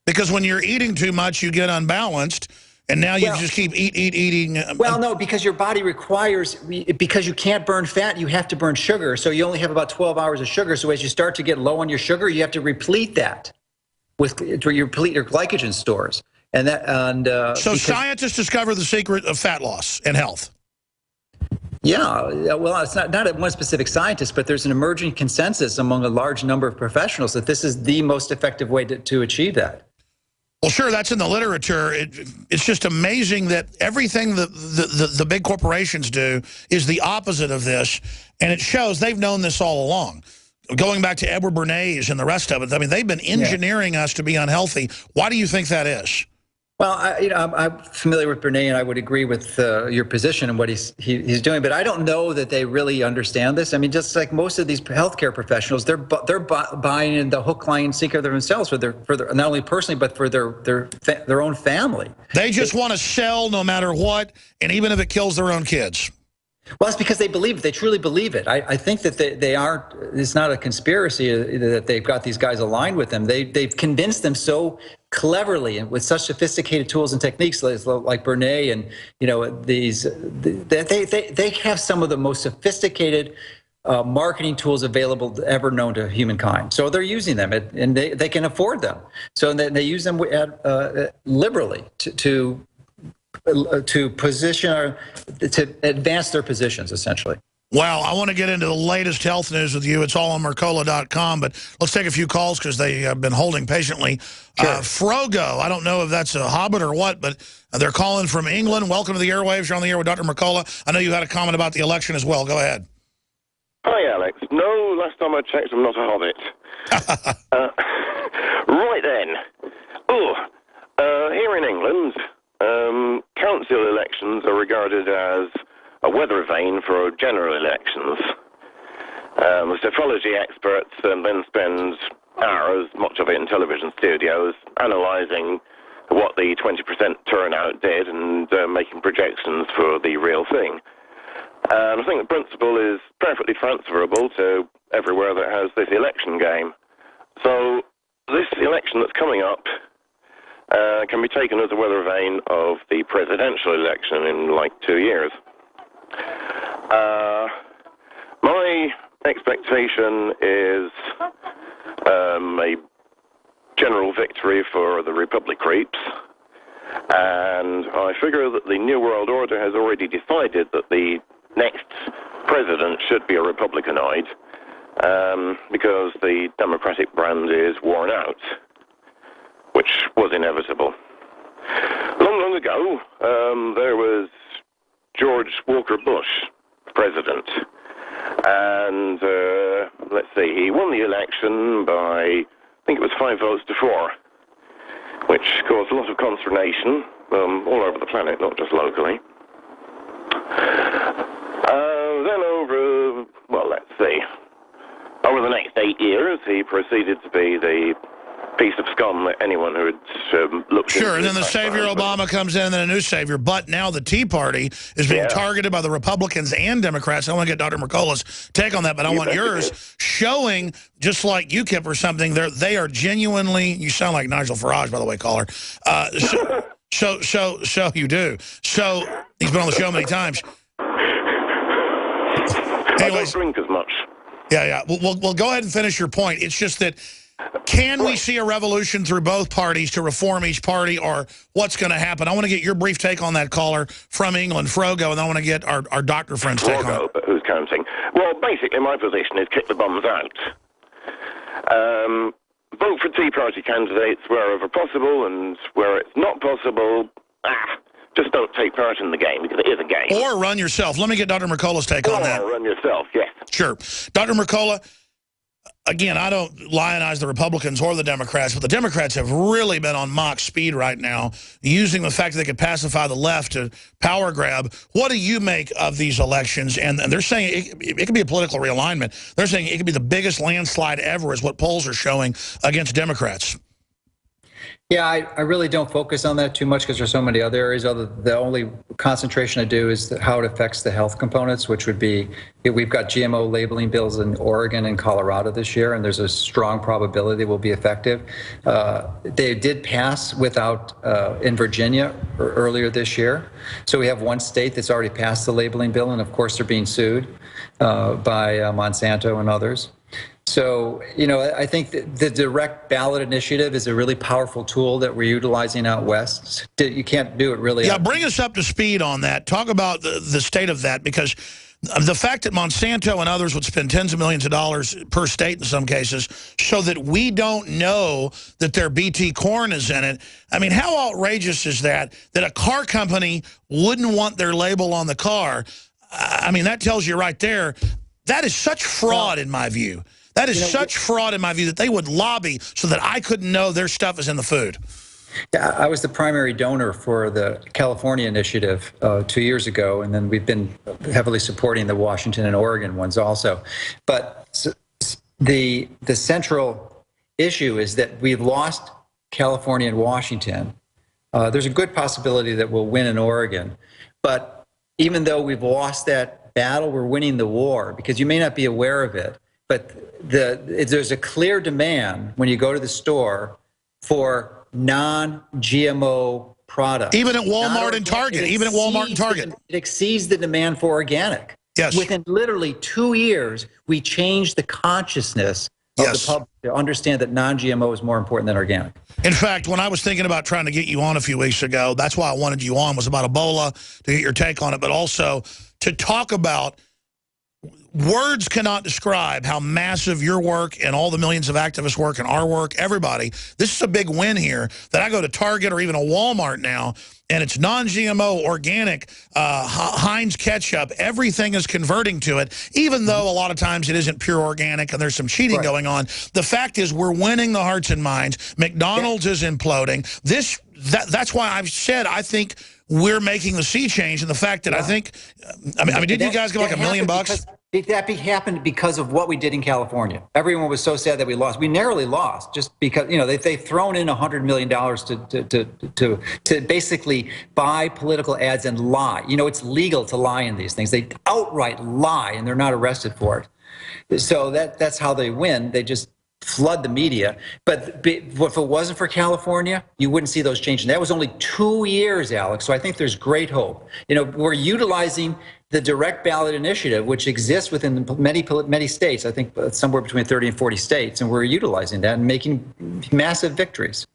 Because when you're eating too much, you get unbalanced, and now you just keep eating. Well, no, because your body requires, because you can't burn fat, you have to burn sugar. So you only have about 12 hours of sugar. So as you start to get low on your sugar, you have to replete that to replete your glycogen stores. And that so scientists discover the secret of fat loss and health. Yeah, well, it's not one specific scientist, but there's an emerging consensus among a large number of professionals that this is the most effective way to achieve that. Well, sure, that's in the literature. It's just amazing that everything the big corporations do is the opposite of this, and it shows they've known this all along. Going back to Edward Bernays and the rest of it, I mean, they've been engineering us to be unhealthy. Why do you think that is? Well, I'm familiar with Bernays, and I would agree with your position and what he's doing. But I don't know that they really understand this. I mean, just like most of these healthcare professionals, they're buying in the hook, line, and sinker themselves for their not only personally but for their own family. They just want to sell no matter what, and even if it kills their own kids. Well, it's because they believe it. They truly believe it. I think that they aren't. It's not a conspiracy that they've got these guys aligned with them. They've convinced them so cleverly and with such sophisticated tools and techniques like Bernays and they have some of the most sophisticated marketing tools available ever known to humankind. So they're using them, and they can afford them. So they use them liberally to position to advance their positions, essentially. Well, I want to get into the latest health news with you. It's all on Mercola.com, but let's take a few calls because they have been holding patiently. Sure. Frogo, I don't know if that's a hobbit or what, but they're calling from England. Welcome to the airwaves. You're on the air with Dr. Mercola. I know you had a comment about the election as well. Go ahead. Hi, Alex. No, last time I checked, I'm not a hobbit. Right then. Here in England, council elections are regarded as a weather vane for general elections. The psephology experts then spend hours, much of it in television studios, analysing what the 20% turnout did and making projections for the real thing. And I think the principle is perfectly transferable to everywhere that has this election game. So this election that's coming up can be taken as a weather vane of the presidential election in like 2 years. My expectation is a general victory for the Republic creeps, and I figure that the New World Order has already decided that the next president should be a Republicanoid because the Democratic brand is worn out, which was inevitable. Long ago, there was George Walker Bush, president, and let's see, he won the election by, I think it was 5 votes to 4, which caused a lot of consternation all over the planet, not just locally. Then over the next 8 years, he proceeded to be the piece of scum that anyone who had looked Sure, and then the savior Obama comes in, and then a new savior. But now the Tea Party is being targeted by the Republicans and Democrats. I want to get Dr. Mercola's take on that, but I want yours, showing, just like UKIP or something, they are genuinely, you sound like Nigel Farage, by the way, caller. So you do. So he's been on the show many times. Anyways, I don't drink as much. Yeah. Well, go ahead and finish your point. It's just that, can we see a revolution through both parties to reform each party, or what's going to happen? I want to get your brief take on that, caller from England, Frogo, and I want to get our doctor friend's take on it. But who's counting? Well, basically, my position is kick the bums out. Vote for Tea Party candidates wherever possible, and where it's not possible, just don't take part in the game, because it is a game. Or run yourself. Let me get Dr. Mercola's take on that. Or run yourself, yes. Sure. Dr. Mercola, again, I don't lionize the Republicans or the Democrats, but the Democrats have really been on Mach speed right now, using the fact that they could pacify the left to power grab. What do you make of these elections? And they're saying it could be a political realignment. They're saying it could be the biggest landslide ever, is what polls are showing, against Democrats. Yeah, I really don't focus on that too much because there's so many other areas. The only concentration I do is how it affects the health components, which would be we've got GMO labeling bills in Oregon and Colorado this year, and there's a strong probability they will be effective. They did pass without in Virginia earlier this year, so we have one state that's already passed the labeling bill, and of course they're being sued by Monsanto and others. So, I think the direct ballot initiative is a really powerful tool that we're utilizing out west. You can't do it really. Yeah, bring us up to speed on that. Talk about the state of that, because the fact that Monsanto and others would spend tens of millions of dollars per state in some cases so that we don't know that their BT corn is in it. I mean, how outrageous is that a car company wouldn't want their label on the car? I mean, that tells you right there, that is such fraud in my view. That is such fraud in my view that they would lobby so that I couldn't know their stuff is in the food. Yeah, I was the primary donor for the California initiative 2 years ago, and then we've been heavily supporting the Washington and Oregon ones also. But the central issue is that we've lost California and Washington. There's a good possibility that we'll win in Oregon. But even though we've lost that battle, we're winning the war, because you may not be aware of it. But there's a clear demand when you go to the store for non-GMO products. Even at Walmart and Target. Even at Walmart and Target. It exceeds the demand for organic. Yes. Within literally 2 years, we changed the consciousness of the public to understand that non-GMO is more important than organic. In fact, when I was thinking about trying to get you on a few weeks ago, that's why I wanted you on, was about Ebola, to get your take on it, but also to talk about. Words cannot describe how massive your work and all the millions of activists work and our work, everybody. This is a big win here that I go to Target or even a Walmart now, and it's non-GMO, organic, Heinz ketchup. Everything is converting to it, even though a lot of times it isn't pure organic and there's some cheating going on. The fact is we're winning the hearts and minds. McDonald's is imploding. That's why I've said I think we're making the sea change, and the fact that I think, I mean, didn't you guys get like $1 million bucks? That happened because of what we did in California. Everyone was so sad that we lost. We narrowly lost just because they've thrown in $100 million to basically buy political ads and lie. It's legal to lie in these things. They outright lie, and they're not arrested for it. So that's how they win. They just flood the media. But if it wasn't for California, you wouldn't see those changes. That was only 2 years, Alex. So I think there's great hope. We're utilizing the direct ballot initiative, which exists within many states. I think somewhere between 30 and 40 states, and we're utilizing that and making massive victories.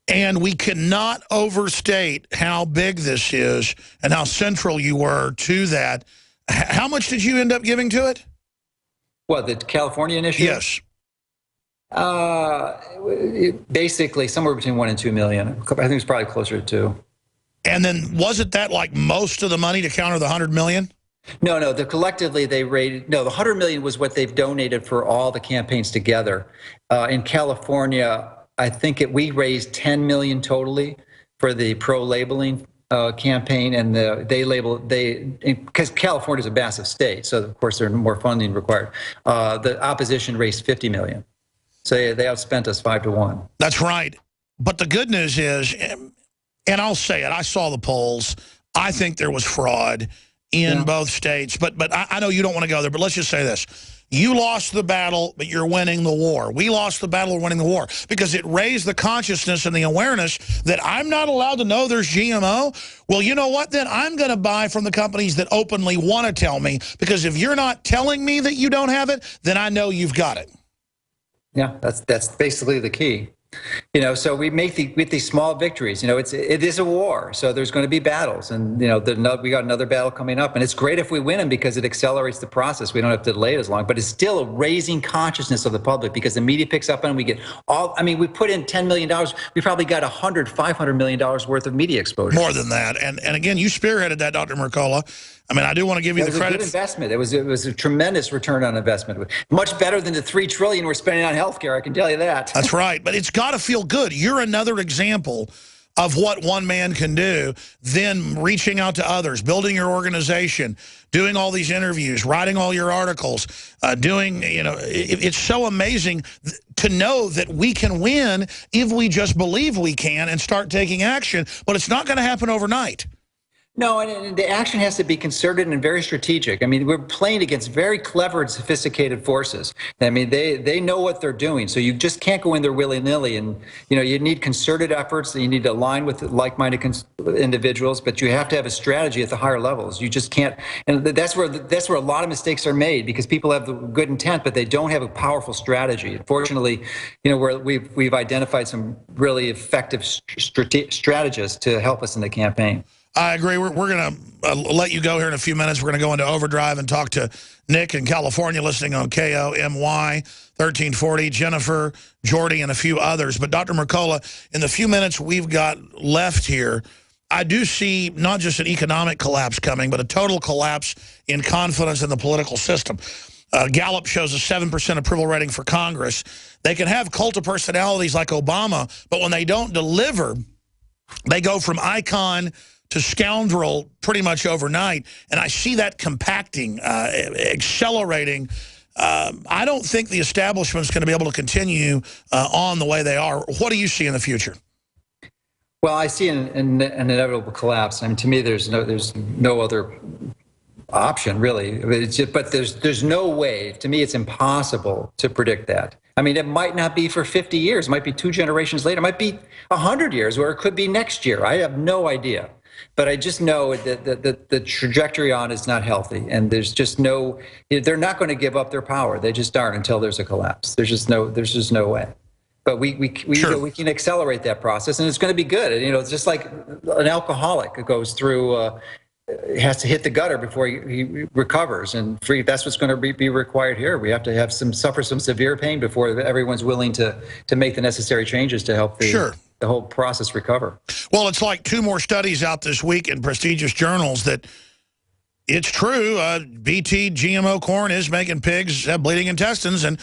And we cannot overstate how big this is and how central you were to that. How much did you end up giving to it? What, the California initiative? Yes. Basically somewhere between 1 and 2 million. I think it's probably closer to 2. And then wasn't that like most of the money to counter the 100 million? No. Collectively they rated. No, the 100 million was what they've donated for all the campaigns together. In California, I think we raised 10 million totally for the pro-labeling campaign, and because California is a massive state, so of course there's more funding required. The opposition raised 50 million. So they outspent us 5 to 1. That's right. But the good news is, and I'll say it, I saw the polls. I think there was fraud in both states. But I know you don't want to go there, but let's just say this. You lost the battle, but you're winning the war. We lost the battle, we're winning the war. Because it raised the consciousness and the awareness that I'm not allowed to know there's GMO. Well, you know what, then? I'm going to buy from the companies that openly want to tell me. Because if you're not telling me that you don't have it, then I know you've got it. Yeah, that's basically the key. So we make with these small victories. It is a war, so there's going to be battles, and we got another battle coming up, and it's great if we win them because it accelerates the process. We don't have to delay it as long, but it's still a raising consciousness of the public because the media picks up on it. We get we put in $10 million. We probably got $500 million worth of media exposure. More than that, and again, you spearheaded that, Dr. Mercola. I mean, I do want to give you the credit. It was a good investment. It was a tremendous return on investment. Much better than the $3 trillion we're spending on healthcare. I can tell you that. That's right. But it's got to feel good. You're another example of what one man can do, then reaching out to others, building your organization, doing all these interviews, writing all your articles, doing, it's so amazing to know that we can win if we just believe we can and start taking action, but it's not going to happen overnight. No, and the action has to be concerted and very strategic. I mean, we're playing against very clever and sophisticated forces. I mean, they know what they're doing. So you just can't go in there willy-nilly. And, you need concerted efforts. You need to align with like-minded individuals, but you have to have a strategy at the higher levels. You just can't. And that's where a lot of mistakes are made, because people have the good intent, but they don't have a powerful strategy. Fortunately, we've identified some really effective strategists to help us in the campaign. I agree. We're going to let you go here in a few minutes. We're going to go into overdrive and talk to Nick in California listening on KOMY 1340, Jennifer, Jordy, and a few others. But Dr. Mercola, in the few minutes we've got left here, I do see not just an economic collapse coming, but a total collapse in confidence in the political system. Gallup shows a 7% approval rating for Congress. They can have cult of personalities like Obama, but when they don't deliver, they go from icon to scoundrel pretty much overnight. And I see that compacting, accelerating. I don't think the establishment's going to be able to continue on the way they are. What do you see in the future? Well, I see an inevitable collapse. I mean, to me, there's no other option, really. But there's no way. To me, it's impossible to predict that. I mean, it might not be for 50 years. It might be 2 generations later. It might be 100 years, or it could be next year. I have no idea. But I just know that the trajectory on is not healthy, and there's just no. They're not going to give up their power. They just aren't until there's a collapse. There's just no way. But we can accelerate that process, and it's going to be good. It's just like an alcoholic who goes through. Has to hit the gutter before he recovers, and that's what's going to be required here. We have to suffer some severe pain before everyone's willing to make the necessary changes to help the whole process recover. Well, it's like 2 more studies out this week in prestigious journals that it's true. BT GMO corn is making pigs have bleeding intestines, and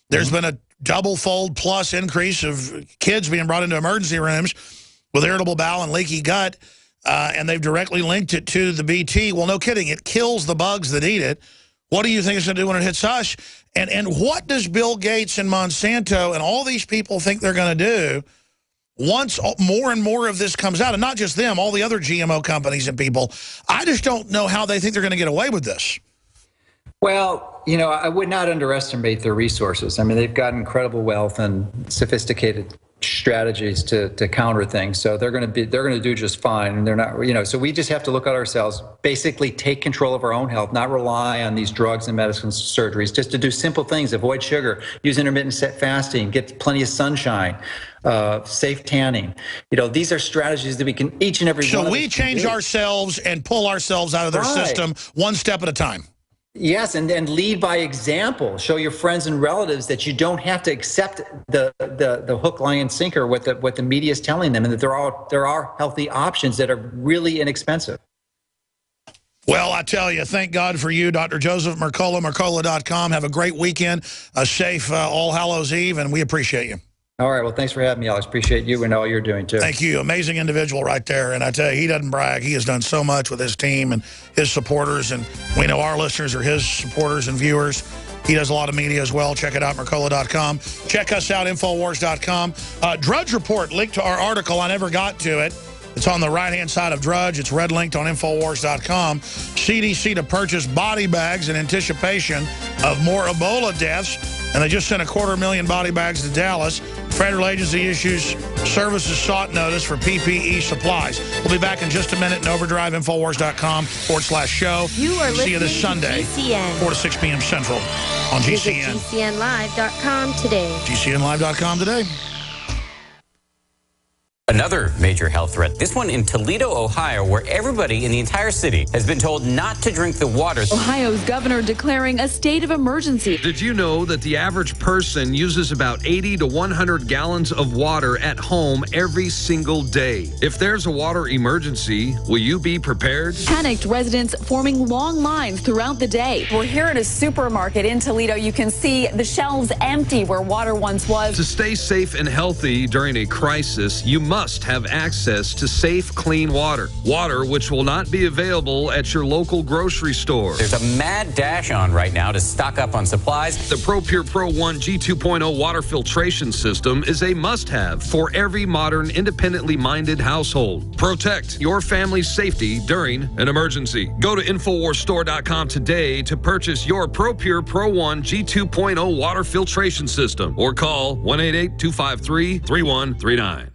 there's been a double-fold plus increase of kids being brought into emergency rooms with irritable bowel and leaky gut. And they've directly linked it to the BT. Well, no kidding. It kills the bugs that eat it. What do you think it's going to do when it hits us? And what does Bill Gates and Monsanto and all these people think they're going to do once more and more of this comes out? And not just them, all the other GMO companies and people. I just don't know how they think they're going to get away with this. Well, I would not underestimate their resources. I mean, they've got incredible wealth and sophisticated strategies to counter things. So they're going to do just fine. And they're not, so we just have to look at ourselves, basically take control of our own health, not rely on these drugs and medicines, surgeries, just to do simple things, avoid sugar, use intermittent fasting, get plenty of sunshine, safe tanning. These are strategies that we can each and every one of us. So we change ourselves and pull ourselves out of their system one step at a time. Yes, and lead by example. Show your friends and relatives that you don't have to accept the hook, line, and sinker what the media is telling them, and that there are healthy options that are really inexpensive. Well, I tell you, thank God for you, Dr. Joseph Mercola, Mercola.com. Have a great weekend, a safe All Hallows Eve, and we appreciate you. All right. Well, thanks for having me, Alex. Appreciate you and all you're doing, too. Thank you. Amazing individual right there. And I tell you, he doesn't brag. He has done so much with his team and his supporters. And we know our listeners are his supporters and viewers. He does a lot of media as well. Check it out, Mercola.com. Check us out, Infowars.com. Drudge Report, linked to our article. I never got to it. It's on the right-hand side of Drudge. It's red linked on Infowars.com. CDC to purchase body bags in anticipation of more Ebola deaths. And they just sent 250,000 body bags to Dallas. Federal agency issues services sought notice for PPE supplies. We'll be back in just a minute in Overdrive, Infowars.com/show. You are listening See you this Sunday, to GCN. 4 to 6 p.m. Central on GCN. Visit GCNlive.com today. GCNlive.com today. Another major health threat, this one in Toledo, Ohio, where everybody in the entire city has been told not to drink the water. Ohio's governor declaring a state of emergency. Did you know that the average person uses about 80 to 100 gallons of water at home every single day? If there's a water emergency, will you be prepared? Panicked residents forming long lines throughout the day. We're here at a supermarket in Toledo. You can see the shelves empty where water once was. To stay safe and healthy during a crisis, you must must have access to safe, clean water. Water which will not be available at your local grocery store. There's a mad dash on right now to stock up on supplies. The ProPure Pro 1 G2.0 water filtration system is a must-have for every modern, independently minded household. Protect your family's safety during an emergency. Go to InfoWarsStore.com today to purchase your ProPure Pro 1 G2.0 water filtration system or call 1-888-253-3139.